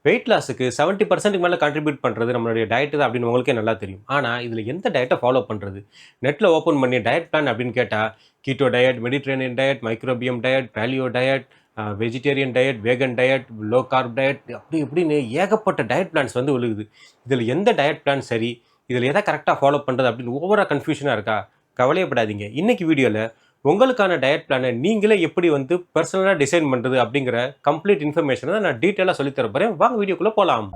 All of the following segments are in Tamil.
வெயிட் லாஸுக்கு 70% மேல கான்ட்ரிபியூட் பண்றது நம்மளுடைய டயட் தான் அப்படின்னு உங்களுக்கே நல்லா தெரியும். ஆனா, இதுல எந்த டயட்ட ஃபாலோ பண்றது? நெட்ல ஓப்பன் பண்ணி டயட் பிளான் அப்படின்னு கேட்டா, keto diet, Mediterranean diet, microbiome diet, paleo diet, vegetarian diet, vegan diet, low carb diet அப்படி இப்படின்னு ஏகப்பட்ட டயட் பிளான்ஸ் வந்து விழுகுது. இதுல எந்த டயட் பிளான் சரி? இதுல எத கரெக்ட்டா ஃபாலோ பண்றது அப்படின்னு ஓவரா கன்ஃப்யூஷனா இருக்கா? கவலையப்படாதீங்க. இன்னைக்கு வீடியோல உங்களுக்கான டயட் பிளான நீங்களே எப்படி வந்து பெர்சனலா டிசைன் பண்றது அப்படிங்கிற கம்ப்ளீட் இன்ஃபர்மேஷன நான் டீட்டெயிலா சொல்லித் தர போறேன். வாங்க வீடியோக்குள்ள போலாம்.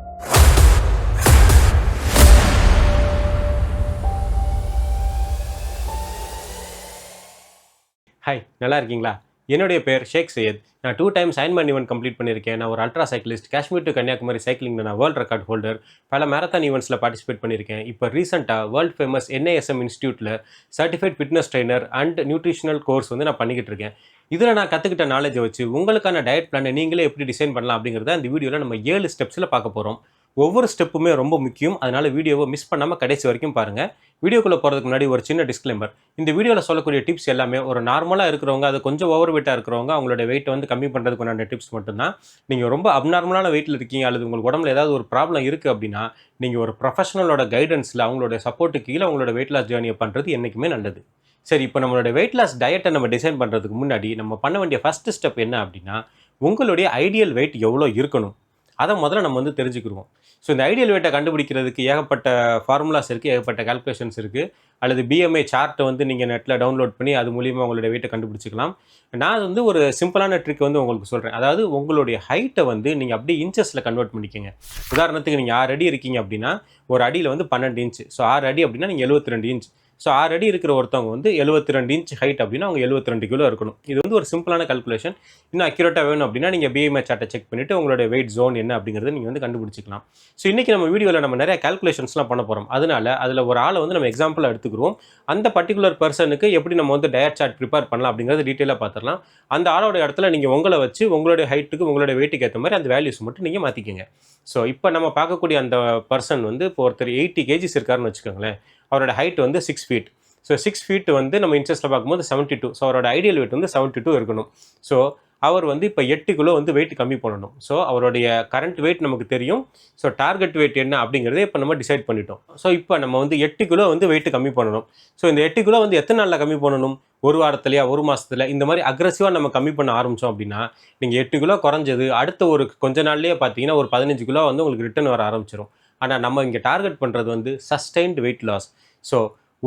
ஹாய், நல்லா இருக்கீங்களா? என்னுடைய பெயர் ஷேக் சையத். நான் 2 டைம்ஸ் அயர்ன்மேன் ஈவென்ட் கம்ப்ளீட் பண்ணியிருக்கேன். நான் ஒரு ultra cyclist. Kashmir to Kanyakumari சைக்கிளிங்ல நான் வேர்ல்ட் ரெக்கார்ட் ஹோல்டர். பல மேரத்தான் ஈவெண்ட்ஸ்ல பார்ட்டிசிபேட் பண்ணியிருக்கேன். இப்போ ரீசெண்டா வேர்ல்ட் ஃபேமஸ் NISM இன்ஸ்டிடியூட்ல certified fitness trainer and nutritional course வந்து நான் பண்ணிக்கிட்டு இருக்கேன். இதில் நான் கற்றுக்கிட்ட நாலேஜை வச்சு உங்களுக்கான டயட் பிளானை நீங்களே எப்படி டிசைன் பண்ணலாம் அப்படிங்கிறத இந்த வீடியோவில் நம்ம 7 ஸ்டெப்ஸில் பார்க்க போகிறோம். ஒவ்வொரு ஸ்டெப்புமே ரொம்ப முக்கியம். அதனால் வீடியோவை மிஸ் பண்ணாமல் கடைசி வரைக்கும் பாருங்கள். வீடியோக்குள்ளே போகிறதுக்கு முன்னாடி ஒரு சின்ன டிஸ்க்ளைமர். இந்த வீடியோவில் சொல்லக்கூடிய டிப்ஸ் எல்லாமே ஒரு நார்மலாக இருக்கிறவங்க, அது கொஞ்சம் ஓவர் வெயிட்டாக இருக்கிறவங்க அவங்களோட வெயிட்டை வந்து கம்மி பண்ணுறதுக்குண்டான டிப்ஸ் மட்டும்தான். நீங்கள் ரொம்ப அப்நார்மலான வெயிட்டில் இருக்கீங்க அல்லது உங்களுக்கு உடம்புல ஏதாவது ஒரு ப்ராப்ளம் இருக்குது அப்படின்னா நீங்கள் ஒரு ப்ரொஃபஷனலோட கைடன்ஸில் அவங்களோட சப்போர்ட்டுக்கு கீழே உங்களோட வெயிட் லாஸ் ஜேர்னியை பண்ணுறது என்றைக்குமே நல்லது. சரி, இப்போ நம்மளோட வெயிட் லாஸ் டயட்டை நம்ம டிசைன் பண்ணுறதுக்கு முன்னாடி நம்ம பண்ண வேண்டிய ஃபஸ்ட்டு ஸ்டெப் என்ன அப்படின்னா, உங்களுடைய ஐடியல் வெயிட் எவ்வளோ இருக்கணும் அதை முதல்ல நம்ம வந்து தெரிஞ்சுக்கிடுவோம். ஸோ இந்த ஐடியல் வெயிட்டை கண்டுபிடிக்கிறதுக்கு ஏகப்பட்ட ஃபார்முலாஸ் இருக்குது, ஏகப்பட்ட கால்குலேஷன்ஸ் இருக்குது. அல்லது BMI சார்ட்டை வந்து நீங்கள் நெட்டில் டவுன்லோட் பண்ணி அது மூலியமாக உங்களுடைய வெயிட்டை கண்டுபிடிச்சிக்கலாம். நான் வந்து ஒரு சிம்பிளான ட்ரிக் வந்து உங்களுக்கு சொல்கிறேன். அதாவது உங்களுடைய ஹைட்டை வந்து நீங்கள் அப்படியே இன்ச்சஸில் கன்வெர்ட் பண்ணிக்கோங்க. உதாரணத்துக்கு நீங்கள் 6 அடி இருக்கீங்க அப்படின்னா ஒரு அடியில் வந்து 12 இன்ச். ஸோ 6 அடி அப்படின்னா நீங்கள் 72 இன்ச். ஸோ 6 அடி இருக்கிற ஒருத்தவங்க வந்து 72 இன்ச் ஹைட் அப்படின்னா அவங்க 72 கிலோ இருக்கணும். இது வந்து ஒரு சிம்பிளான கால்குலேஷன். இன்னும் அக்யூரேட்டாக வேணும் அப்படின்னா நீங்கள் BMI சார்ட்டை செக் பண்ணிவிட்டு உங்களுடைய வெயிட் ஜோன் என்ன அப்படிங்கிறத நீங்கள் வந்து கண்டுபிடிச்சிக்கலாம். ஸோ இன்றைக்கி நம்ம வீடியோவில் நம்ம நிறைய கால்குலேஷன்ஸ்லாம் பண்ண போகிறோம். அதனால அதில் ஒரு ஆளை வந்து நம்ம எக்ஸாம்பிளாக எடுத்துக்கிறோம். அந்த பர்டிகுலர் பர்சனுக்கு எப்படி நம்ம வந்து டயட் சார்ட் ப்ரிப்பேர் பண்ணலாம் அப்படிங்கிறது டீட்டெயிலாக பார்த்துடலாம். அந்த ஆளோட இடத்துல நீங்கள் உங்களை வச்சு உங்களுடைய ஹைட்டுக்கு உங்களுடைய வெயிட்டுக்கு ஏற்ற மாதிரி அந்த வேல்யூஸ் மட்டும் நீங்கள் மாற்றிக்கங்க. ஸோ இப்போ நம்ம பார்க்கக்கூடிய அந்த பர்சன் வந்து இப்போ ஒருத்தர் 80 kgs இருக்காருன்னு வச்சுக்கோங்களேன். அவரோட ஹைட் வந்து 6 ஃபீட். ஸோ 6 ஃபீட் வந்து நம்ம இன்ச்சஸில் பார்க்கும்போது 72. ஸோ அவரோட ஐடியல் வெயிட் வந்து 72 இருக்கணும். ஸோ அவர் வந்து இப்போ 8 கிலோ வந்து வெயிட் கம்மி பண்ணணும். ஸோ அவருடைய கரண்ட் வெயிட் நமக்கு தெரியும். ஸோ டார்கெட் வெயிட் என்ன அப்படிங்கிறதே இப்போ நம்ம டிசைட் பண்ணிட்டோம். ஸோ இப்போ நம்ம வந்து 8 கிலோ வந்து வெயிட் கம்மி பண்ணணும். ஸோ இந்த 8 கிலோ வந்து எத்தனை நாளில் கம்மி பண்ணணும்? ஒரு வாரத்துலையா, ஒரு மாதத்தில்? இந்த மாதிரி அக்ரெசிவாக நம்ம கம்மி பண்ண ஆரம்பித்தோம் அப்படின்னா நீங்கள் 8 கிலோ குறைஞ்சது அடுத்த ஒரு கொஞ்ச நாள்லேயே பார்த்தீங்கன்னா ஒரு 15 கிலோ வந்து உங்களுக்கு ரிட்டர்ன் வர ஆரம்பிச்சிடும். ஆனால் நம்ம இங்கே டார்கெட் பண்ணுறது வந்து சஸ்டைன்டு வெயிட் லாஸ். ஸோ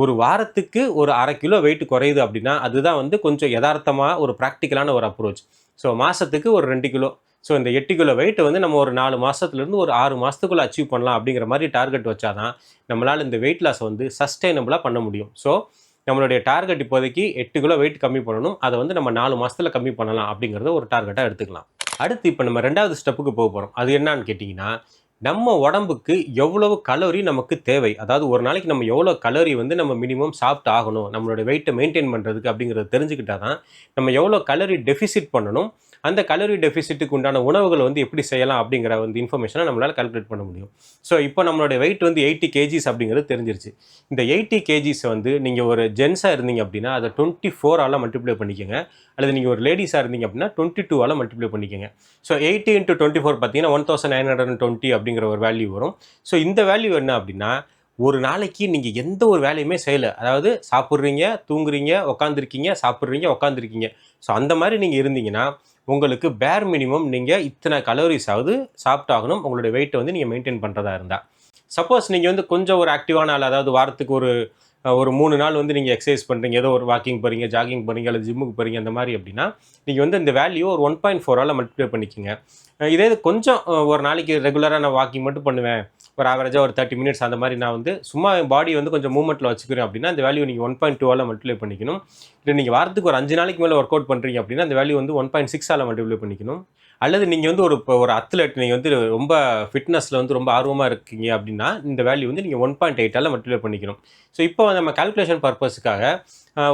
ஒரு வாரத்துக்கு ஒரு 1/2 கிலோ வெயிட் குறையுது அப்படின்னா அதுதான் வந்து கொஞ்சம் யதார்த்தமாக ஒரு ப்ராக்டிக்கலான ஒரு அப்ரோச். ஸோ மாதத்துக்கு ஒரு 2 கிலோ. ஸோ இந்த 8 கிலோ வெயிட் வந்து நம்ம ஒரு 4 மாதத்துலேருந்து ஒரு 6 மாதத்துக்குள்ளே அச்சீவ் பண்ணலாம் அப்படிங்கிற மாதிரி டார்கெட் வச்சாதான் நம்மளால் இந்த வெயிட் லாஸை வந்து சஸ்டைனபிளாக பண்ண முடியும். ஸோ நம்மளுடைய டார்கெட் இப்போதைக்கு 8 கிலோ வெயிட் கம்மி பண்ணணும். அதை வந்து நம்ம 4 மாதத்தில் கம்மி பண்ணலாம் அப்படிங்கிறத ஒரு டார்கெட்டாக எடுத்துக்கலாம். அடுத்து இப்போ நம்ம 2வது ஸ்டெப்புக்கு போக போகிறோம். அது என்னன்னு கேட்டிங்கன்னா, நம்ம உடம்புக்கு எவ்வளவு கலோரி நமக்கு தேவை, அதாவது ஒரு நாளைக்கு நம்ம எவ்வளோ கலோரி வந்து நம்ம மினிமம் சாப்பிட்டு ஆகணும் நம்மளோட வெயிட்டை மெயின்டைன் பண்ணுறதுக்கு அப்படிங்கிறத தெரிஞ்சுக்கிட்டா தான் நம்ம எவ்வளோ கலோரி டெஃபிசிட் பண்ணணும், அந்த கலோரி டெஃபிசிட்டுக்கு உண்டான உணவுகளை வந்து எப்படி செய்யலாம் அப்படிங்கிற வந்து இன்ஃபர்மேஷனை நம்மளால் கால்குலேட் பண்ண முடியும். ஸோ இப்போ நம்மளோட வெயிட் வந்து 80 kgs அப்படிங்கிறது தெரிஞ்சிருச்சு. இந்த 80 kgs வந்து நீங்கள் ஒரு ஜென்ஸாக இருந்தீங்க அப்படின்னா அதை 24 மல்டிப்ளை பண்ணிக்கோங்க. அல்லது நீங்கள் ஒரு லேடிஸாக இருந்தீங்க அப்படின்னா 22 மல்டிப்ளை பண்ணிக்கோங்க. ஸோ 80 × 24 பார்த்தீங்கன்னா 1920 அப்படிங்கிற ஒரு வேல்யூ வரும். ஸோ இந்த வேல்யூ என்ன அப்படின்னா, ஒரு நாளைக்கு நீங்கள் எந்த ஒரு வேலையுமே செய்யலை, அதாவது சாப்பிட்றீங்க, தூங்குறீங்க, உட்காந்துருக்கீங்க, சாப்பிட்றீங்க, உட்காந்துருக்கீங்க. ஸோ அந்த மாதிரி நீங்கள் இருந்தீங்கன்னா உங்களுக்கு பேர் மினிமம் நீங்கள் இத்தனை கலோரிஸாவது சாப்பிட்டாகணும் உங்களுடைய வெயிட்டை வந்து நீங்கள் மெயின்டைன் பண்ணுறதா இருந்தால். சப்போஸ் நீங்கள் வந்து கொஞ்சம் ஒரு ஆக்டிவான ஆள், அதாவது வாரத்துக்கு ஒரு 3 நாள் வந்து நீங்கள் எக்ஸசைஸ் பண்ணுறீங்க, ஏதோ ஒரு வாக்கிங் போகிறீங்க, ஜாகிங் போகிறீங்க, அல்லது ஜிம்முக்கு போகிறீங்க, அந்த மாதிரி அப்படின்னா நீங்கள் வந்து இந்த வேல்யூ ஒரு 1.4 மல்டிப்ளை பண்ணிக்கோங்க. இதே கொஞ்சம் ஒரு நாளைக்கு ரெகுலராக நான் வாக்கிங் மட்டும் பண்ணுவேன், ஒரு ஆவரேஜாக ஒரு 30 மினிட்ஸ் அந்த மாதிரி நான் வந்து சும்மா என் பாடி வந்து கொஞ்சம் மூவ்மெண்ட்டில் வச்சுக்கிறேன் அப்படின்னா அந்த வேல்யூ நீங்கள் 1.2 மல்டிப்ளை பண்ணிக்கணும். இல்லை நீங்கள் வாரத்துக்கு ஒரு 5 நாளைக்கு மேலே ஒர்க் அவுட் பண்ணுறீங்க அப்படின்னா அந்த வேல்யூ வந்து 1.6 மல்டிப்ளை பண்ணிக்கணும். அல்லது நீங்கள் வந்து ஒரு அத்லெட், நீங்கள் வந்து ரொம்ப ஃபிட்னஸில் வந்து ரொம்ப ஆர்வமாக இருக்கீங்க அப்படின்னா இந்த வேல்யூ வந்து நீங்கள் 1.8 மல்டிப்ளை பண்ணிக்கணும். ஸோ இப்போ நம்ம கால்குலேஷன் பர்பஸுக்காக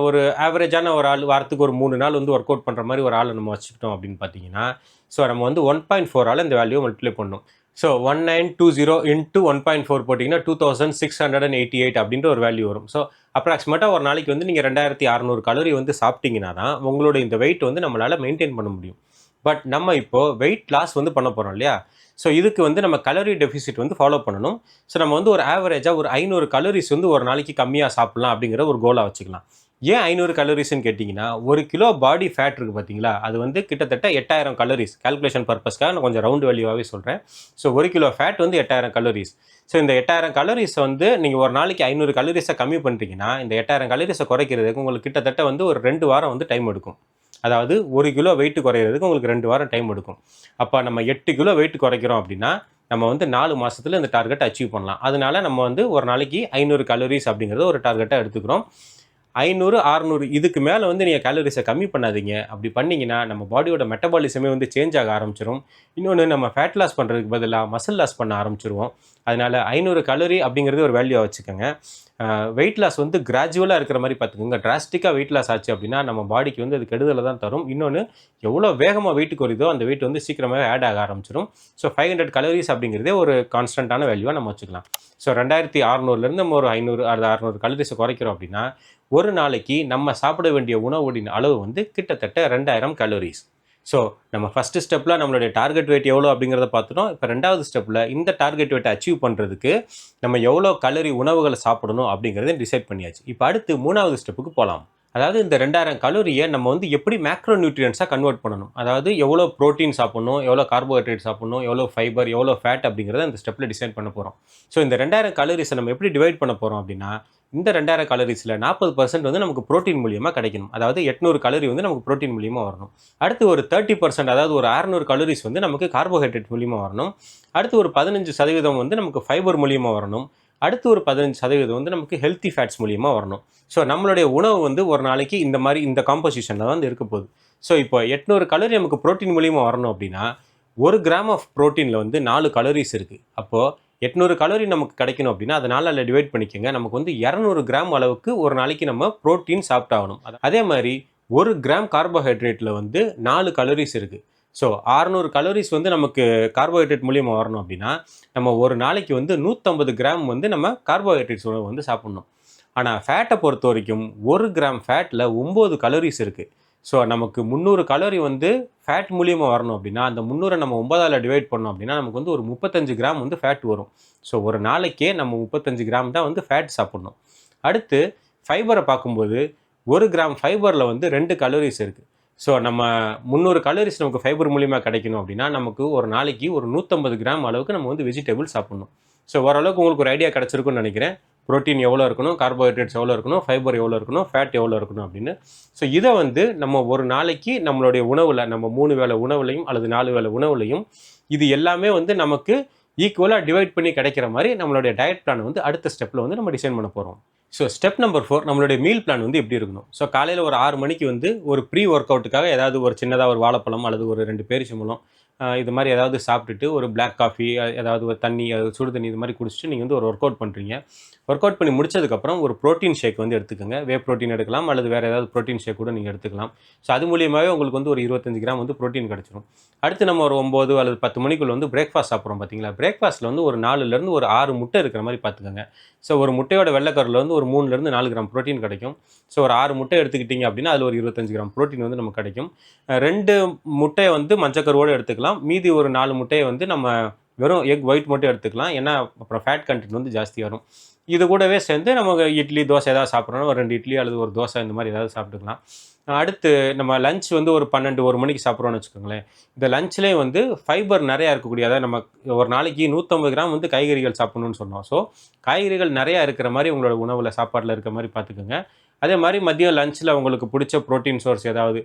ஒரு ஆவரேஜான ஒரு ஆள் வாரத்துக்கு ஒரு 3 நாள் வந்து ஒர்க் அவுட் பண்ணுற மாதிரி ஒரு ஆளை நம்ம வச்சுக்கிட்டோம் அப்படின்னு பார்த்தீங்கன்னா, ஸோ நம்ம வந்து 1.4 இந்த வேல்யூ மல்டிப்ளை பண்ணணும். ஸோ 1920 × 1.4 போட்டிங்கன்னா 2688 அப்படின்ற ஒரு வேல்யூ வரும். ஸோ அப்ராக்சிமேட்டாக ஒரு நாளைக்கு வந்து நீங்கள் 2600 கலோரி வந்து சாப்பிட்டீங்கன்னா தான் உங்களோட இந்த வெயிட் வந்து நம்மளால் மெயின்டைன் பண்ண முடியும். பட் நம்ம இப்போது வெயிட் லாஸ் வந்து பண்ண போகிறோம் இல்லையா? ஸோ இதுக்கு வந்து நம்ம கலோரி டெஃபிசிட் வந்து ஃபாலோ பண்ணணும். ஸோ நம்ம வந்து ஒரு ஆவரேஜாக ஒரு 500 கலோரிஸ் வந்து ஒரு நாளைக்கு கம்மியாக சாப்பிட்லாம் அப்படிங்கிற ஒரு கோலாக வச்சுக்கலாம். ஏன் 500 கலோரிஸ்ன்னு கேட்டிங்கன்னா, 1 கிலோ பாடி ஃபேட் இருக்குது பார்த்தீங்களா, அது வந்து கிட்டத்தட்ட 8000 கலோரிஸ். கால்குலேஷன் பர்பஸ்க்காக நான் கொஞ்சம் ரவுண்ட் வேல்யூவாகவே சொல்கிறேன். ஸோ 1 கிலோ ஃபேட் வந்து 8000 கலோரிஸ். ஸோ இந்த 8000 கலோரிஸ் வந்து நீங்கள் ஒரு நாளைக்கு 500 கலோரிஸை கம்மி பண்ணுறீங்கன்னா, இந்த 8000 கலோரிஸை குறைக்கிறதுக்கு உங்களுக்கு கிட்டத்தட்ட வந்து ஒரு 2 வாரம் வந்து டைம் எடுக்கும். அதாவது 1 கிலோ வெயிட் குறையிறதுக்கு உங்களுக்கு 2 வாரம் டைம் எடுக்கும். அப்போ நம்ம 8 கிலோ வெயிட் குறைக்கிறோம் அப்படின்னா, நம்ம வந்து 4 மாசத்துல இந்த டார்கெட் அச்சீவ் பண்ணலாம். அதனால நம்ம வந்து ஒரு நாளைக்கு 500 கலோரிஸ் அப்படிங்கிறத ஒரு டார்கெட்டா எடுத்துக்கிறோம். 500, 600 இதுக்கு மேலே வந்து நீங்கள் கேலரிஸை கம்மி பண்ணாதீங்க. அப்படி பண்ணீங்கன்னா நம்ம பாடியோட மெட்டபாலிசமே வந்து சேஞ்ச் ஆக ஆரம்பிச்சிடும். இன்னொன்று நம்ம ஃபேட் லாஸ் பண்ணுறதுக்கு பதிலாக மசில் லாஸ் பண்ண ஆரம்பிச்சிருவோம். அதனால் 500 கலோரி அப்படிங்கிறது ஒரு வேல்யூவாக வச்சுக்கோங்க. வெயிட் லாஸ் வந்து கிராஜுவலாக இருக்கிற மாதிரி பார்த்துக்கோங்க. டிராஸ்டிக்காக வெயிட் லாஸ் ஆச்சு அப்படின்னா நம்ம பாடிக்கு வந்து அது கெடுதலை தான் தரும். இன்னொன்று எவ்வளோ வேகமாக வெயிட் குறையுதோ அந்த வெயிட் வந்து சீக்கிரமாகவே ஆட் ஆக ஆரம்பிச்சிடும். ஸோ 500 கலோரிஸ் அப்படிங்கிறதே ஒரு கான்ஸ்டன்ட்டான வேல்யூவாக நம்ம வச்சுக்கலாம். ஸோ 2600லேருந்து நம்ம ஒரு 500 அல்லது 600 கலோரிஸை குறைக்கிறோம் அப்படின்னா, ஒரு நாளைக்கு நம்ம சாப்பிட வேண்டிய உணவுடைய அளவு வந்து கிட்டத்தட்ட 2000 கலோரிஸ். ஸோ நம்ம ஃபஸ்ட்டு ஸ்டெப்பில் நம்மளுடைய டார்கெட் வெயிட் எவ்வளோ அப்படிங்கிறத பார்த்துட்டோம். இப்போ 2வது ஸ்டெப்பில் இந்த டார்கெட் வெயிட்டை அச்சீவ் பண்ணுறதுக்கு நம்ம எவ்வளோ கலோரி உணவுகளை சாப்பிடணும் அப்படிங்கிறத டிசைட் பண்ணியாச்சு. இப்போ அடுத்து 3வது ஸ்டெப்புக்கு போகலாம். அதாவது இந்த 2000 கலோரியை நம்ம வந்து எப்படி மேக்ரோ நியூட்ரியன்ஸாக கன்வெர்ட் பண்ணணும். அதாவது எவ்வளோ ப்ரோட்டீன் சாப்பிடணும், எவ்வளோ கார்போஹைட்ரேட் சாப்பிடணும், எவ்வளோ ஃபைபர், எவ்வளோ ஃபேட் அப்படிங்கிறத இந்த ஸ்டெப்பில் டிசைட் பண்ண போகிறோம். ஸோ இந்த 2000 கலோரிஸை நம்ம எப்படி டிவைட் பண்ண போகிறோம் அப்படின்னா, இந்த 2000 கலோரிஸில் 40% வந்து நமக்கு ப்ரோட்டீன் மூலியமாக கிடைக்கணும். அதாவது 800 கலோரி வந்து நமக்கு ப்ரோட்டீன் மூலியமாக வரணும். அடுத்து ஒரு 30% அதாவது ஒரு 600 கலோரிஸ் வந்து நமக்கு கார்போஹைட்ரேட் மூலியமாக வரணும். அடுத்து ஒரு 15% வந்து நமக்கு ஃபைபர் மூலியமாக வரணும். அடுத்து ஒரு 15% வந்து நமக்கு ஹெல்த்தி ஃபேட்ஸ் மூலியமாக வரணும். ஸோ நம்மளுடைய உணவு வந்து ஒரு நாளைக்கு இந்த மாதிரி இந்த காம்போசிஷனில் வந்து இருக்க போகுது. ஸோ இப்போ 800 கலோரி நமக்கு ப்ரோட்டீன் மூலியமாக வரணும் அப்படின்னா, 1 கிராம் ஆஃப் ப்ரோட்டீனில் வந்து 4 கலோரிஸ் இருக்குது. அப்போது 800 கலோரி நமக்கு கிடைக்கணும் அப்படின்னா அதை 4ஆல் டிவைட் பண்ணிக்கோங்க. நமக்கு வந்து 200 கிராம் அளவுக்கு ஒரு நாளைக்கு நம்ம ப்ரோட்டீன் சாப்பிட்டாகணும். அதே மாதிரி 1 கிராம் கார்போஹைட்ரேட்டில் வந்து 4 கலோரிஸ் இருக்குது. ஸோ 600 கலோரிஸ் வந்து நமக்கு கார்போஹைட்ரேட் மூலியமாக வரணும் அப்படின்னா, நம்ம ஒரு நாளைக்கு வந்து 150 கிராம் வந்து நம்ம கார்போஹைட்ரேட்ஸ் உணவு வந்து சாப்பிட்ணும். ஆனால் ஃபேட்டை பொறுத்த வரைக்கும் 1 கிராம் ஃபேட்டில் 9 கலோரிஸ் இருக்குது. ஸோ நமக்கு 300 கலோரி வந்து ஃபேட் மூலியமாக வரணும் அப்படின்னா, அந்த 300 நம்ம 9ஆல் டிவைட் பண்ணோம் அப்படின்னா நமக்கு வந்து ஒரு 35 கிராம் வந்து ஃபேட் வரும். ஸோ ஒரு நாளைக்கே நம்ம 35 கிராம் தான் வந்து ஃபேட் சாப்பிட்ணும். அடுத்து ஃபைபரை பார்க்கும்போது 1 கிராம் ஃபைபரில் வந்து 2 கலோரிஸ் இருக்குது. ஸோ நம்ம 300 கலோரிஸ் நமக்கு ஃபைபர் மூலியமாக கிடைக்கணும் அப்படின்னா, நமக்கு ஒரு நாளைக்கு ஒரு 150 கிராம் அளவுக்கு நம்ம வந்து வெஜிடபிள் சாப்பிட்ணும். ஸோ ஓரளவுக்கு உங்களுக்கு ஒரு ஐடியா கிடச்சிருக்குன்னு நினைக்கிறேன். ப்ரோட்டீன் எவ்வளோ இருக்கணும், கார்போஹைட்ரேட்ஸ் எவ்வளோ இருக்கணும், ஃபைபர் எவ்வளோ இருக்கணும், ஃபேட் எவ்வளோ இருக்கணும் அப்படின்னு. ஸோ இதை வந்து நம்ம ஒரு நாளைக்கு நம்மளுடைய உணவில் நம்ம 3 வேளை உணவுலையும் அல்லது 4 வேளை உணவுலையும் இது எல்லாமே வந்து நமக்கு ஈக்குவலாக டிவைட் பண்ணி கிடைக்கிற மாதிரி நம்மளுடைய டயட் பிளான் வந்து அடுத்த ஸ்டெப்பில் வந்து நம்ம டிசைன் பண்ண போகிறோம். ஸோ ஸ்டெப் நம்பர் 4 நம்மளுடைய மீல் பிளான் வந்து எப்படி இருக்கணும். ஸோ காலையில் ஒரு 6 மணிக்கு வந்து ஒரு ப்ரீ ஒர்க் அவுட்டுக்காக ஏதாவது ஒரு சின்னதாக ஒரு வாழைப்பழம் அல்லது ஒரு 2 பேரிச்சம்பழம் இது மாதிரி ஏதாவது சாப்பிட்டுட்டு ஒரு பிளாக் காஃபி ஏதாவது ஒரு தண்ணி சுடு தண்ணி இது மாதிரி குடிச்சிட்டு நீங்கள் வந்து ஒரு ஒர்க் அவுட் பண்ணுறீங்க. ஒர்க் அவுட் பண்ணி முடிச்சதுக்கப்புறம் ஒரு ப்ரோட்டீன் ஷேக் வந்து எடுத்துக்கோங்க. வே ப்ரோட்டீன் எடுக்கலாம் அல்லது வேறு ஏதாவது ப்ரோட்டீன் ஷேக் கூட நீங்கள் எடுத்துக்கலாம். ஸோ அது மூலியமாகவே உங்களுக்கு வந்து ஒரு 25 கிராம் வந்து ப்ரோட்டீன் கிடச்சிரும். அடுத்து நம்ம ஒரு 9 அல்லது 10 மணிக்குள்ள வந்து பிரேக்ஃபாஸ்ட் சாப்பிட்றோம் பார்த்தீங்களா. பிரேக்ஃபாஸ்ட்டில் வந்து ஒரு 4லேருந்து ஒரு 6 முட்டை இருக்கிற மாதிரி பார்த்துக்கோங்க. ஸோ ஒரு முட்டையோட வெள்ளைக்கருவில் வந்து ஒரு 3லேருந்து 4 கிராம் ப்ரோட்டீன் கிடைக்கும். ஸோ ஒரு 6 முட்டை எடுத்துக்கிட்டிங்க அப்படின்னா அதில் ஒரு 25 கிராம் ப்ரோட்டீன் வந்து நமக்கு கிடைக்கும். 2 முட்டையை வந்து மஞ்சக்கருவோடு எடுத்துக்கலாம். மீதி ஒரு 4 முட்டையை வந்து நம்ம வெறும் எக் ஒயிட் மட்டும் எடுத்துக்கலாம். ஏன்னா அப்புறம் ஃபேட் கண்டென்ட் வந்து ஜாஸ்தி வரும். இது கூடவே சேர்ந்து நமக்கு இட்லி, தோசை ஏதாவது சாப்பிட்றோன்னா ஒரு 2 இட்லி அல்லது ஒரு தோசை இந்த மாதிரி ஏதாவது சாப்பிட்டுக்கலாம். அடுத்து நம்ம லஞ்ச் வந்து ஒரு 12, 1 மணிக்கு சாப்பிட்றோன்னு வச்சுக்கோங்களேன். இந்த லஞ்ச்லேயே வந்து ஃபைபர் நிறையா இருக்கக்கூடிய, அதாவது நம்ம ஒரு நாளைக்கு 150 கிராம் வந்து காய்கறிகள் சாப்பிட்ணுன்னு சொன்னோம். ஸோ காய்கறிகள் நிறையா இருக்கிற மாதிரி உங்களோட உணவில் சாப்பாட்டில் இருக்கிற மாதிரி பார்த்துக்கோங்க. அதே மாதிரி மதியம் லஞ்சில் உங்களுக்கு பிடிச்ச ப்ரோட்டீன் சோர்ஸ் ஏதாவது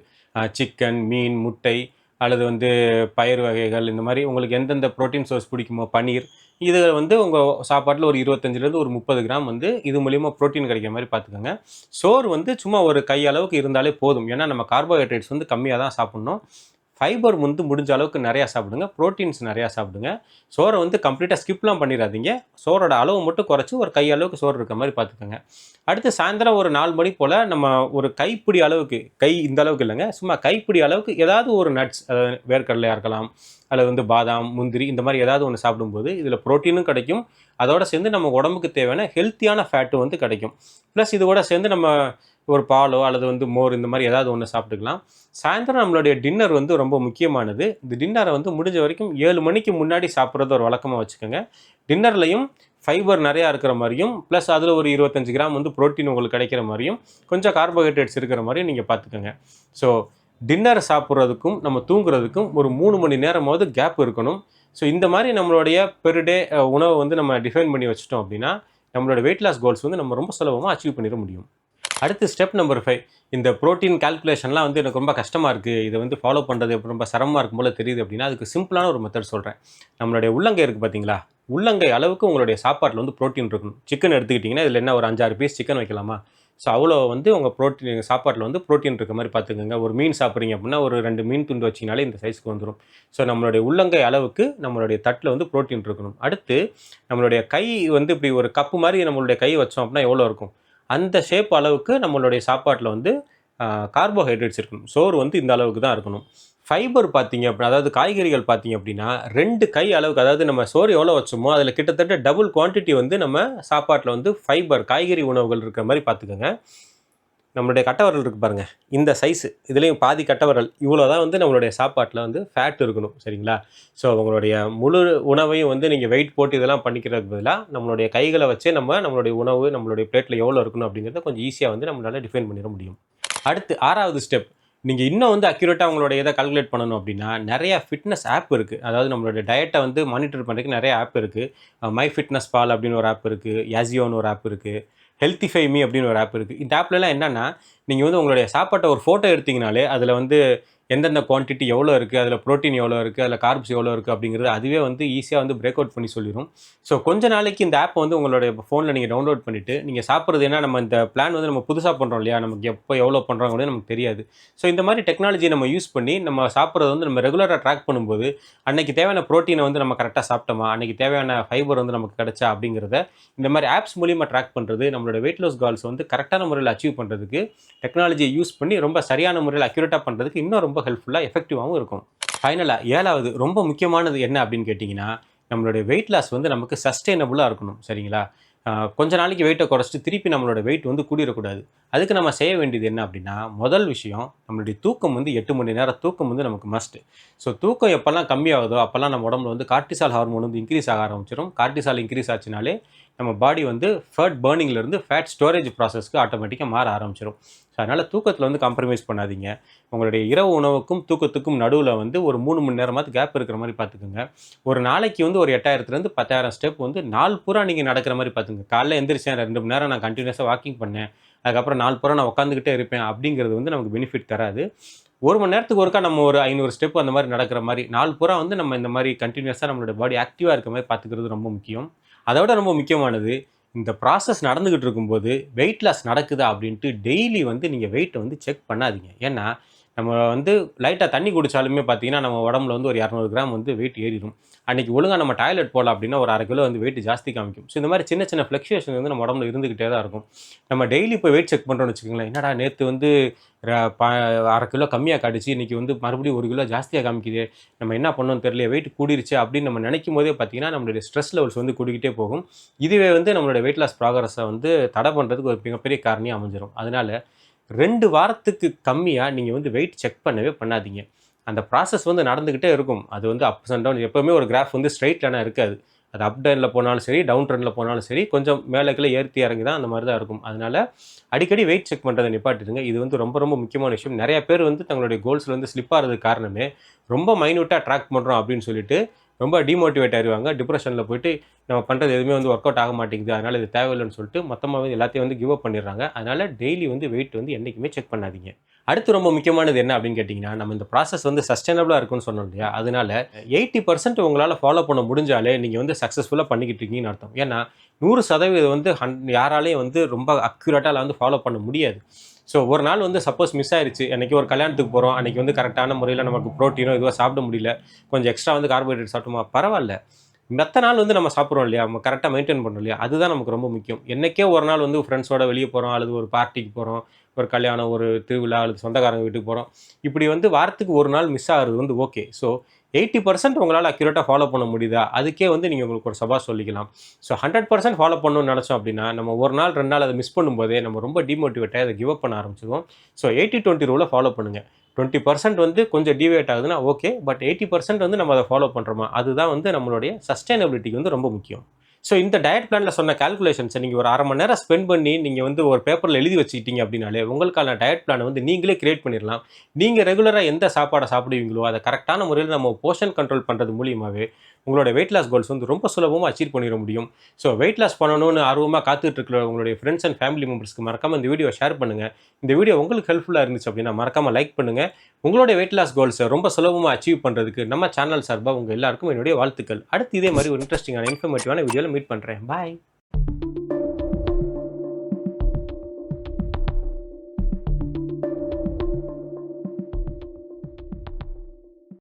சிக்கன், மீன், முட்டை அல்லது வந்து பயிர் வகைகள் இந்த மாதிரி உங்களுக்கு எந்தெந்த ப்ரோட்டீன் சோர்ஸ் பிடிக்குமோ, பன்னீர், இது வந்து உங்கள் சாப்பாட்டில் ஒரு 25லேருந்து ஒரு 30 கிராம் வந்து இது மூலிமா ப்ரோட்டீன் கிடைக்கிற மாதிரி பார்த்துக்கோங்க. சோறு வந்து சும்மா ஒரு கை அளவுக்கு இருந்தாலே போதும். ஏன்னா நம்ம கார்போஹைட்ரேட்ஸ் வந்து கம்மியாக தான் சாப்பிட்ணும். ஃபைபர் வந்து முடிஞ்ச அளவுக்கு நிறையா சாப்பிடுங்க. ப்ரோட்டீன்ஸ் நிறையா சாப்பிடுங்க. சோறை வந்து கம்ப்ளீட்டாக ஸ்கிப்லாம் பண்ணிடாதீங்க. சோறோட அளவு மட்டும் குறைச்சி ஒரு கை அளவுக்கு சோறு இருக்க மாதிரி பார்த்துக்கோங்க. அடுத்து சாயந்தரம் ஒரு 4 மணி போல் நம்ம ஒரு கைப்பிடி அளவுக்கு, கை இந்த அளவுக்கு இல்லைங்க, சும்மா கைப்பிடி அளவுக்கு ஏதாவது ஒரு நட்ஸ், வேர்க்கடலையாக இருக்கலாம் அல்லது வந்து பாதாம், முந்திரி இந்த மாதிரி ஏதாவது ஒன்று சாப்பிடும்போது இதில் ப்ரோட்டீனும் கிடைக்கும். அதோடு சேர்ந்து நம்ம உடம்புக்கு தேவையான ஹெல்த்தியான ஃபேட்டும் வந்து கிடைக்கும். ப்ளஸ் இது கூட சேர்ந்து நம்ம ஒரு பாலோ அல்லது வந்து மோர் இந்த மாதிரி ஏதாவது ஒன்று சாப்பிட்டுக்கலாம். சாயந்தரம் நம்மளுடைய டின்னர் வந்து ரொம்ப முக்கியமானது. இந்த டின்னரை வந்து முடிஞ்ச வரைக்கும் 7 மணிக்கு முன்னாடி சாப்பிட்றது ஒரு வழக்கமாக வச்சுக்கோங்க. டின்னர்லையும் ஃபைபர் நிறையா இருக்கிற மாதிரியும், ப்ளஸ் அதில் ஒரு 25 கிராம் வந்து புரோட்டீன் உங்களுக்கு கிடைக்கிற மாதிரியும், கொஞ்சம் கார்போஹைட்ரேட்ஸ் இருக்கிற மாதிரியும் நீங்கள் பார்த்துக்கோங்க. ஸோ டின்னர் சாப்பிட்றதுக்கும் நம்ம தூங்குறதுக்கும் ஒரு 3 மணி நேரமாவது கேப் இருக்கணும். ஸோ இந்த மாதிரி நம்மளுடைய பெர் டே உணவை வந்து நம்ம டிஃபைன் பண்ணி வச்சுட்டோம் அப்படின்னா, நம்மளோட வெயிட் லாஸ் கோல்ஸ் வந்து நம்ம ரொம்ப சுலபமாக அச்சீவ் பண்ணிட முடியும். அடுத்து ஸ்டெப் நம்பர் 5. இந்த புரோட்டீன் கால்குலேஷன்லாம் வந்து எனக்கு ரொம்ப கஷ்டமாக இருக்குது. இதை வந்து ஃபாலோ பண்ணுறது ரொம்ப சிரமமாக இருக்கும் போல தெரியுது அப்படின்னா, அதுக்கு சிம்பிளான ஒரு மெத்தட் சொல்கிறேன். நம்மளுடைய உள்ளங்கை இருக்குது பார்த்தீங்களா? உள்ளங்கை அளவுக்கு உங்களுடைய சாப்பாட்டில் வந்து புரோட்டீன் இருக்கணும். சிக்கன் எடுத்துக்கிட்டிங்கன்னா, இதில் என்ன ஒரு 5, 6 பீஸ் சிக்கன் வைக்கலாமா? ஸோ அவ்வளோ வந்து உங்கள் புரோட்டீன் சாப்பாட்டில் வந்து புரோட்டீன் இருக்க மாதிரி பார்த்துக்கோங்க. ஒரு மீன் சாப்பிட்றீங்க அப்படின்னா, ஒரு 2 மீன் துண்டு வச்சிங்கனாலே இந்த சைஸ்க்கு வந்துடும். ஸோ நம்மளுடைய உள்ளங்கை அளவுக்கு நம்மளுடைய தட்டில் வந்து புரோட்டீன் இருக்கணும். அடுத்து நம்மளுடைய கை வந்து இப்படி ஒரு கப்பு மாதிரி நம்மளுடைய கை வச்சோம் அப்படின்னா எவ்வளோ இருக்கும்? அந்த ஷேப் அளவுக்கு நம்மளுடைய சாப்பாட்டில் வந்து கார்போஹைட்ரேட்ஸ் இருக்கணும். சோறு வந்து இந்த அளவுக்கு தான் இருக்கணும். ஃபைபர் பார்த்தீங்க அப்படின்னா, அதாவது காய்கறிகள் பார்த்தீங்க அப்படின்னா 2 கை அளவுக்கு, அதாவது நம்ம சோறு எவ்வளோ வச்சோமோ அதில் கிட்டத்தட்ட டபுள் குவான்டிட்டி வந்து நம்ம சாப்பாட்டில் வந்து ஃபைபர் காய்கறி உணவுகள் இருக்கிற மாதிரி பார்த்துக்கோங்க. நம்மளுடைய கட்டவரல் இருக்குது பாருங்கள், இந்த சைஸு இதுலேயும் பாதி கட்டவரல் இவ்வளோ தான் வந்து நம்மளுடைய சாப்பாட்டில் வந்து ஃபேட் இருக்கணும். சரிங்களா? ஸோ உங்களுடைய முழு உணவையும் வந்து நீங்கள் வெயிட் போட்டு இதெல்லாம் பண்ணிக்கிறதுக்கு பதிலாக நம்மளுடைய கைகளை வச்சே நம்மளுடைய உணவு நம்மளுடைய பிளேட்டில் எவ்வளோ இருக்கணும் அப்படிங்கிறத கொஞ்சம் ஈஸியாக வந்து நம்மளால் டிஃபைன் பண்ணிட முடியும். அடுத்து 6வது ஸ்டெப், நீங்கள் இன்னும் வந்து அக்யூரேட்டாக உங்களோட இதை கால்குலேட் பண்ணணும் அப்படின்னா, நிறையா ஃபிட்னஸ் ஆப் இருக்குது. அதாவது நம்மளுடைய டயட்டை வந்து மானிட்டர் பண்ணுறதுக்கு நிறைய ஆப் இருக்குது. மை ஃபிட்னஸ் பால் அப்படின்னு ஒரு ஆப் இருக்குது. யாசியோன்னு ஒரு ஆப் இருக்குது. ஹெல்த்திஃபை மீ அப்படின்னு ஒரு ஆப் இருக்குது. இந்த ஆப்லலாம் என்னென்னா, நீங்கள் வந்து உங்களுடைய சாப்பாட்டை ஒரு ஃபோட்டோ எடுத்தீங்கனாலே அதில் வந்து எந்தெந்த குவான்டிட்டி எவ்வளோ இருக்குது, அதில் ப்ரோட்டீன் எவ்வளோ இருக்குது, அதில் கார்ப்ஸ் எவ்வளோ இருக்குது அப்படிங்கிறது அதுவே வந்து ஈஸியாக வந்து பிரேக் அவுட் பண்ணி சொல்லிடும். ஸோ கொஞ்ச நாளைக்கு இந்த ஆப் வந்து உங்களுடைய ஃபோனில் நீங்கள் டவுன்லோட் பண்ணிவிட்டு, நீங்கள் சாப்பிட்றது ஏன்னா நம்ம இந்த பிளான் வந்து நம்ம புதுசாக பண்ணுறோம் இல்லையா, நமக்கு எப்போ எவ்வளோ பண்ணுறோம் அப்படின்னு நமக்கு தெரியாது. ஸோ இந்த மாதிரி டெக்னாலஜியை நம்ம யூஸ் பண்ணி நம்ம சாப்பிட்றது வந்து நம்ம ரெகுலராக ட்ராக் பண்ணும்போது, அன்றைக்கி தேவையான ப்ரோட்டீனை வந்து நம்ம கரெக்டாக சாப்பிட்டோமா, அன்றைக்கி தேவையான ஃபைபர் வந்து நமக்கு கிடைச்சா அப்படிங்கிறத இந்த மாதிரி ஆப்ஸ் மூலிமா ட்ராக் பண்ணுறது நம்மளோட வெயிட் லாஸ் கோல்ஸ் வந்து கரெக்டான முறையில் அச்சீவ் பண்ணுறதுக்கு டெக்னாலஜியை யூஸ் பண்ணி ரொம்ப சரியான முறையில் அக்யூரேட்டாக பண்ணுறதுக்கு இன்னும் ரொம்ப ஹெல்ப்ஃபுல்லாக எஃபெக்டிவாகவும் இருக்கும். ஃபைனலாக 7வது ரொம்ப முக்கியமானது என்ன அப்படின்னு கேட்டிங்கன்னா, நம்மளுடைய வெயிட் லாஸ் வந்து நமக்கு சஸ்டெயினபுளாக இருக்கணும். சரிங்களா? கொஞ்ச நாளைக்கு வெயிட்டை குறைச்சிட்டு திருப்பி நம்மளோட வெயிட் வந்து கூடிடக்கூடாது. அதுக்கு நம்ம செய்ய வேண்டியது என்ன அப்படின்னா, முதல் விஷயம் நம்மளுடைய தூக்கம் வந்து 8 மணி நேரம் தூக்கம் வந்து நமக்கு மஸ்ட். ஸோ தூக்கம் எப்போல்லாம் கம்மியாகுதோ அப்போல்லாம் நம்ம உடம்புல வந்து கார்ட்டிசால் ஹார்மோன் வந்து இன்க்ரீஸ் ஆக ஆரம்பிச்சிடும். கார்ட்டிசால் இன்க்ரீஸ் ஆச்சுனாலே நம்ம பாடி வந்து ஃபேட் பர்னிங்லேருந்து ஃபேட் ஸ்டோரேஜ் ப்ராசஸ்க்கு ஆட்டோமேட்டிக்காக மாற ஆரம்பிச்சிடும். ஸோ அதனால் தூக்கத்தில் வந்து காம்ப்ரமைஸ் பண்ணாதீங்க. உங்களுடைய இரவு உணவுக்கும் தூக்கத்துக்கும் நடுவில் வந்து ஒரு 3 மணி நேரமாவது கேப் இருக்கிற மாதிரி பார்த்துக்குங்க. ஒரு நாளைக்கு வந்து ஒரு 8000லேருந்து 10,000 ஸ்டெப் வந்து நாள் பூரா நீங்கள் நடக்கிற மாதிரி பார்த்துங்க. காலைல எந்திரிச்சேன் 2 மணி நேரம் நான் கண்டினியூஸாக வாக்கிங் பண்ணேன், அதுக்கப்புறம் நாள் பூரா நான் உட்காந்துக்கிட்டே இருப்பேன் அப்படிங்கிறது வந்து நமக்கு பெனிஃபிட் தராது. 1 மணி நேரத்துக்கு ஒருக்கா நம்ம ஒரு 500 ஸ்டெப் அந்த மாதிரி நடக்கிற மாதிரி நாள் பூரா வந்து நம்ம இந்த மாதிரி கண்டினியூஸாக நம்மளோட பாடி ஆக்டிவாக இருக்க மாதிரி பார்த்துக்கிறது ரொம்ப முக்கியம். அதை விட ரொம்ப முக்கியமானது, இந்த ப்ராசஸ் நடந்துக்கிட்டு இருக்கும்போது வெயிட் லாஸ் நடக்குதா அப்படின்ட்டு டெய்லி வந்து நீங்கள் வெயிட்டை வந்து செக் பண்ணாதீங்க. ஏன்னா நம்ம வந்து லைட்டாக தண்ணி குடித்தாலுமே பார்த்தீங்கன்னா நம்ம உடம்புல வந்து ஒரு 200 கிராம் வந்து வெயிட் ஏறிடும். அன்றைக்கி ஒழுங்காக நம்ம டாய்லெட் போகலாம் அப்படின்னா ஒரு 1/2 கிலோ வந்து வெயிட் ஜாஸ்தி காமிக்கும். ஸோ இந்த மாதிரி சின்ன சின்ன ஃப்ளக்சுவேஷன் வந்து நம்ம உடம்புல இருந்துக்கிட்டே தான் இருக்கும். நம்ம டெய்லி இப்போ வெயிட் செக் பண்ணுறோம்னு வச்சுக்கோங்களேன், என்னடா நேற்று வந்து 1/2 கிலோ கம்மியாக காட்டுச்சு, இன்றைக்கி வந்து மறுபடியும் 1 கிலோ ஜாஸ்தியாக காமிக்குது, நம்ம என்ன பண்ணணும்னு தெரியல, வெயிட் கூடிருச்சு அப்படின்னு நம்ம நினைக்கும் போதே பார்த்தீங்கன்னா நம்மளுடைய ஸ்ட்ரெஸ் லெவல்ஸ் வந்து கூடிக்கிட்டே போகும். இதுவே வந்து நம்மளுடைய வெயிட் லாஸ் ப்ராக்ரஸை வந்து தடை பண்ணுறதுக்கு ஒரு மிகப்பெரிய காரணியாக அமைஞ்சிடும். அதனால் 2 வாரத்துக்கு கம்மியாக நீங்கள் வந்து வெயிட் செக் பண்ணவே பண்ணாதீங்க. அந்த ப்ராசஸ் வந்து நடந்துக்கிட்டே இருக்கும். அது வந்து அப்ஸ் அண்ட் டவுன், எப்போவுமே ஒரு கிராஃப் வந்து ஸ்ட்ரெயிட் லைனாக இருக்காது. அது அப் ட்ரெண்டில் போனாலும் சரி, டவுன் ட்ரெண்டில் போனாலும் சரி, கொஞ்சம் மேலே கீழே ஏற்றி இறங்கி தான் அந்த மாதிரி தான் இருக்கும். அதனால் அடிக்கடி வெயிட் செக் பண்ணுறதை நிப்பாட்டிடுங்க. இது வந்து ரொம்ப ரொம்ப முக்கியமான விஷயம். நிறைய பேர் வந்து தங்களுடைய கோல்ஸில் வந்து ஸ்லிப் ஆகிறதுக்கு காரணமே ரொம்ப மைன்யூட்டாக ட்ராக் பண்ணுறோம் அப்படின்னு சொல்லிட்டு ரொம்ப டிமோட்டிவேட் ஆயிடுவாங்க. டிப்ரெஷனில் போயிட்டு நம்ம பண்ணுறது எதுவுமே வந்து ஒர்க் அவுட் ஆக மாட்டேங்குது, அதனால் இது தேவையில்லைன்னு சொல்லிட்டு மொத்தமாக எல்லாத்தையும் வந்து கிவ் அப் பண்ணிடுறாங்க. அதனால் டெய்லி வந்து வெயிட் வந்து என்றைக்குமே செக் பண்ணாதீங்க. அடுத்து ரொம்ப முக்கியமானது என்ன அப்படின்னு கேட்டிங்கன்னா, நம்ம இந்த ப்ராசஸ் வந்து சஸ்டைனபிளாக இருக்குன்னு சொன்னோம் இல்லையா, அதனால 80% உங்களால் ஃபாலோ பண்ண முடிஞ்சாலே நீங்கள் வந்து சக்ஸஸ்ஃபுல்லாக பண்ணிக்கிட்டு இருக்கீங்கன்னு அர்த்தம். ஏன்னா 100% வந்து யாராலையும் வந்து ரொம்ப அக்யூரேட்டாக வந்து ஃபாலோ பண்ண முடியாது. ஸோ ஒரு நாள் வந்து சப்போஸ் மிஸ் ஆயிடுச்சு, அன்றைக்கி ஒரு கல்யாணத்துக்கு போகிறோம், அன்றைக்கி வந்து கரெக்டான முறையில் நமக்கு ப்ரோட்டீனோ இதுவோ சாப்பிட முடியல, கொஞ்சம் எக்ஸ்ட்ரா வந்து கார்போஹைட்ரேட் சாப்பிட்டோமா பரவாயில்ல, மற்ற நாள் வந்து நம்ம சாப்பிட்றோம் இல்லையா, நம்ம கரெக்டாக மெயின்டைன் பண்ணுறோம் இல்லையா, அதுதான் நமக்கு ரொம்ப முக்கியம். என்றைக்கே ஒரு நாள் வந்து ஃப்ரெண்ட்ஸோட வெளியே போகிறோம், அல்லது ஒரு பார்ட்டிக்கு போகிறோம், ஒரு கல்யாணம், ஒரு திருவிழா அல்லது சொந்தக்காரங்க வீட்டுக்கு போகிறோம், இப்படி வந்து வாரத்துக்கு ஒரு நாள் மிஸ் ஆகிறது வந்து ஓகே. ஸோ 80% உங்களால் அக்யூரேட்டாக ஃபாலோ பண்ண முடியுதா, அதுக்கே வந்து நீங்கள் உங்களுக்கு ஒரு சபாஷ் சொல்லிக்கலாம். ஸோ 100% ஃபாலோ பண்ணணும்னு நினச்சோம் அப்படின்னா, நம்ம ஒரு நாள் 2 நாள் அதை மிஸ் பண்ணும்போதே நம்ம ரொம்ப டிமோட்டிவேட் ஆகி அதை கிவ் அப் பண்ண ஆரம்பிச்சிடுவோம். ஸோ 80-20 ரூலை ஃபாலோ பண்ணுங்கள். 20% வந்து கொஞ்சம் டிவியேட் ஆகுதுன்னா ஓகே, பட் 80% வந்து நம்ம அதை ஃபாலோ பண்ணுறோமா, அதுதான் வந்து நம்மளுடைய சஸ்டைனபிலிட்டிக்கு வந்து ரொம்ப முக்கியம். ஸோ இந்த டயட் பிளானில் சொன்ன கால்குலேஷன்ஸை நீங்கள் ஒரு 1/2 மணி நேரம் ஸ்பெண்ட் பண்ணி நீங்கள் வந்து ஒரு பேப்பரில் எழுதி வச்சுக்கிட்டீங்க அப்படின்னாலே உங்களுக்கான டயட் பிளானை வந்து நீங்களே கிரியேட் பண்ணிடலாம். நீங்கள் ரெகுலராக எந்த சாப்பாடை சாப்பிடுவீங்களோ அதை கரெக்டான முறையில் நம்ம போர்ஷன் கண்ட்ரோல் பண்ணுறது மூலியமாகவே உங்களோட வெயிட் லாஸ் கோல்ஸ் வந்து ரொம்ப சுலபமாக அச்சீவ் பண்ணிட முடியும். ஸோ வெயிட் லாஸ் பண்ணணும்னு ஆர்வமாக காத்துட்டு இருக்கிற உங்களுடைய ஃப்ரெண்ட்ஸ் அண்ட் ஃபேமிலி மெம்பர்ஸ்க்கு மறக்காமல் இந்த வீடியோ ஷேர் பண்ணுங்கள். இந்த வீடியோ உங்களுக்கு ஹெல்ப்ஃபுல்லாக இருந்துச்சு அப்படின்னா மறக்காமல் லைக் பண்ணுங்கள். உங்களுடைய வெயிட் லாஸ் கோல்ஸை ரொம்ப சுலபமாக அச்சீவ் பண்ணுறதுக்கு நம்ம சேனல் சார்பாக உங்கள் எல்லாருக்கும் என்னுடைய வாழ்த்துக்கள். அடுத்து இதே மாதிரி ஒரு இன்ட்ரெஸ்டிங்கான இன்ஃபர்மேட்டிவான வீடியோவில் மீட் பண்ணுறேன். பாய்.